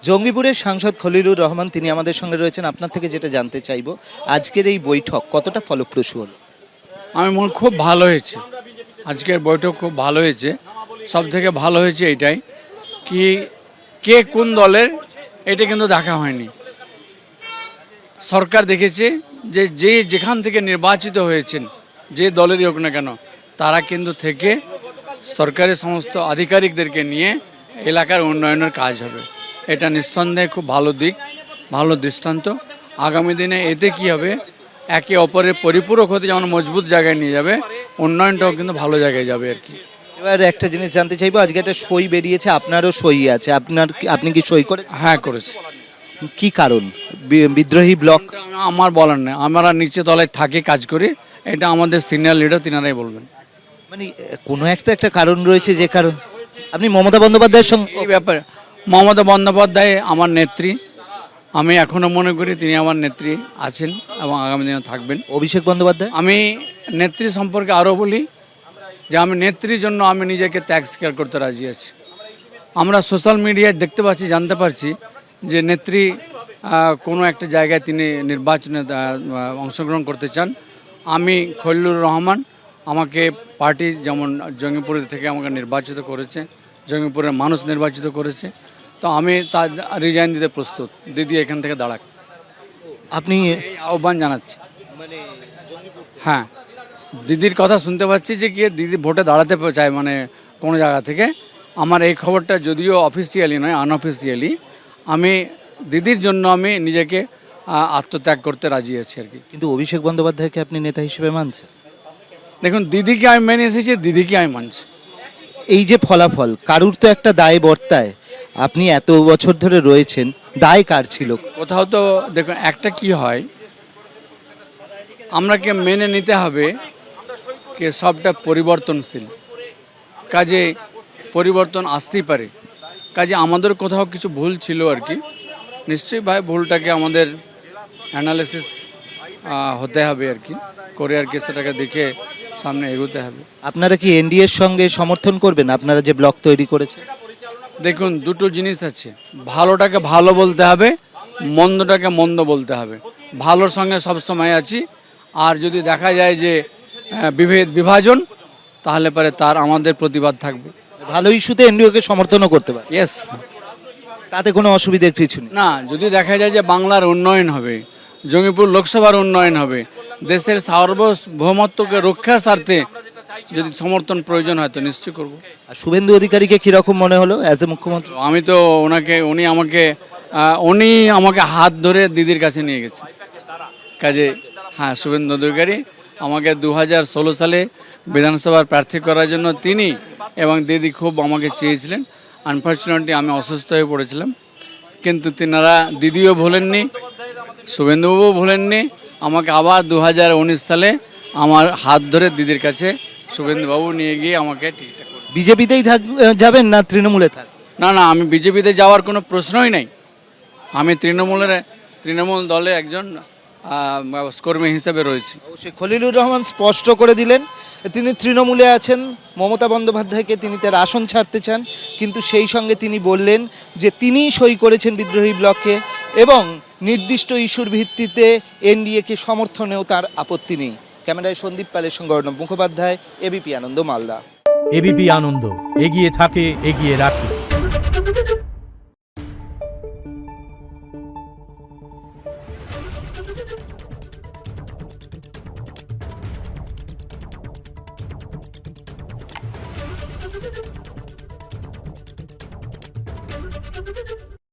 জঙ্গিপুরের সাংসদ খলিলুর রহমান তিনি আমাদের সঙ্গে রয়েছেন। আপনার থেকে যেটা জানতে চাইবো, আজকের এই বৈঠক কতটা ফলপ্রসূ হলো? আমি মনে খুব ভালো হয়েছে, আজকের বৈঠক খুব ভালো হয়েছে। সব থেকে ভালো হয়েছে এটাই কি কে কোন দলের এটা কিন্তু দেখা হয়নি। সরকার দেখেছে যে যে যেখান থেকে নির্বাচিত হয়েছেন, যে দলেরই হোক না কেন, তারা কিন্তু থেকে সরকারের সমস্ত আধিকারিকদেরকে নিয়ে এলাকার উন্নয়নের কাজ হবে। এটা নিঃসন্দেহে খুব ভালো দিক, ভালো দৃষ্টান্ত। আগামী দিনে এতে কি হবে, একে অপরের পরিপূরক হতে যেমন মজবুত জায়গায় নিয়ে যাবে, উন্নয়নটাও কিন্তু ভালো জায়গায় যাবে আর কি। এবার একটা জিনিস জানতে চাইবো, আজকে একটা সই বেরিয়েছে, আপনারও সই আছে, আপনি কি সই করেছেন? হ্যাঁ, করেছি। কি কারণ? বিদ্রোহী ব্লক? আমার বলার নেই, আমরা নিচে তলায় থাকি, কাজ করি। এটা আমাদের সিনিয়র লিডার, তিনারাই বলবেন। মানে কোনো একটা কারণ রয়েছে, যে কারণ আপনি মমতা বন্দ্যোপাধ্যায়ের সঙ্গে এই ব্যাপারে মমতা বন্দ্যোপাধ্যায় আমার নেত্রী, আমি এখনো মনে করি তিনি আমার নেত্রী আছেন এবং আগামী দিনে থাকবেন। অভিষেক বন্দ্যোপাধ্যায়? আমি নেত্রী সম্পর্কে আরও বলি যে আমি নেত্রীর জন্য আমি নিজেকে ত্যাগ স্বীকার করতে রাজি আছি। আমরা সোশ্যাল মিডিয়ায় দেখতে পাচ্ছি, জানতে পারছি যে নেত্রী কোনো একটা জায়গায় তিনি নির্বাচনে অংশগ্রহণ করতে চান। আমি খলিলুর রহমান, আমাকে পার্টি যেমন জঙ্গিপুর থেকে আমাকে নির্বাচিত করেছে, জঙ্গিপুরের মানুষ নির্বাচিত করেছে, তো আমি তার রিজাইন দিতে প্রস্তুত। দিদি এখান থেকে দাঁড়াক, আপনি এই আহ্বান জানাচ্ছি। হ্যাঁ, দিদির কথা শুনতে পাচ্ছি যে গিয়ে দিদি ভোটে দাঁড়াতে চায়, মানে কোনো জায়গা থেকে। আমার এই খবরটা যদিও অফিসিয়ালি নয়, আনঅফিসিয়ালি, আমি দিদির জন্য আমি নিজেকে আত্মত্যাগ করতে রাজি আছি আর কি। কিন্তু অভিষেক বন্দ্যোপাধ্যায়কে আপনি নেতা হিসেবে মানছেন? দেখুন, দিদিকে আমি মেনে এসেছি, দিদিকে আমি মানছি। এই যে ফলাফল, কারুর তো একটা দায় বর্তায়। আপনি এত বছর ধরে রয়েছেন, দায় কার ছিল? কোথাও তো দেখুন, একটা কি হয়, আমরাকে মেনে নিতে হবে যে সবটা পরিবর্তনশীল, কাজে পরিবর্তন আসতেই পারে। কাজে আমাদের কোথাও কিছু ভুল ছিল আর কি। নিশ্চয়ই ভাই, ভুলটাকে আমাদের অ্যানালিসিস হতে হবে আর কি, করে আর কি সেটাকে দেখে সামনে এগোতে হবে। আপনারা কি এনডিএর সঙ্গে সমর্থন করবেন, আপনারা যে ব্লক তৈরি করেছে? দেখুন, দুটো জিনিস আছে, ভালোটাকে ভালো বলতে হবে, মন্দটাকে মন্দ বলতে হবে। ভালোর সঙ্গে সবসময় আছি, আর যদি দেখা যায় যে বিভাজন, তাহলে পরে তার আমাদের প্রতিবাদ থাকবে। ভালো ইস্যুতে এনডিওকে সমর্থনও করতে পারে, ইয়েস। তাতে কোনো অসুবিধার কিছু নেই। না, যদি দেখা যায় যে বাংলার উন্নয়ন হবে, জঙ্গিপুর লোকসভার উন্নয়ন হবে, দেশের সার্বভৌমত্বকে রক্ষার স্বার্থে যদি সমর্থন প্রয়োজন হয় তো নিশ্চয় করব। আর শুভেন্দু অধিকারীকে কিরকম মনে হলো অ্যাজ এ মুখ্যমন্ত্রী? আমি তো উনি আমাকে হাত ধরে দিদির কাছে নিয়ে গেছে। কাজে হ্যাঁ, শুভেন্দু অধিকারী আমাকে 2016 সালে বিধানসভার প্রার্থী করার জন্য তিনি এবং দিদি খুব আমাকে চেয়েছিলেন। আনফর্চুনেটলি আমি অসুস্থ হয়ে পড়েছিলাম, কিন্তু তিনারা, দিদিও ভোলেননি, শুভেন্দুবাবুও ভোলেননি। আমাকে আবার 2019 সালে আমার হাত ধরে দিদির কাছে শুভেন্দুবাবু নিয়ে গিয়ে আমাকে ঠিকঠাক করে। বিজেপিতেই যাবেন না তৃণমূলে থাকবেন? না না, আমি বিজেপিতে যাওয়ার কোনো প্রশ্নই নাই। আমি তৃণমূল দলে একজন কর্মী হিসেবে রয়েছি। অবশ্যই খলিলুর রহমান স্পষ্ট করে দিলেন তিনি তৃণমূলে আছেন, মমতা বন্দ্যোপাধ্যায়কে তিনি তার আসন ছাড়তে চান, কিন্তু সেই সঙ্গে তিনি বললেন যে তিনিই সই করেছেন বিদ্রোহী ব্লকে এবং নির্দিষ্ট ইস্যুর ভিত্তিতে এনডিএকে সমর্থনেও তার আপত্তি নেই। ক্যামেরায় সন্দীপ পালের সঙ্গে অর্ণব মুখোপাধ্যায়, এবিপি আনন্দ, মালদা। এবিপি আনন্দ, এগিয়ে থাকে, এগিয়ে রাখে।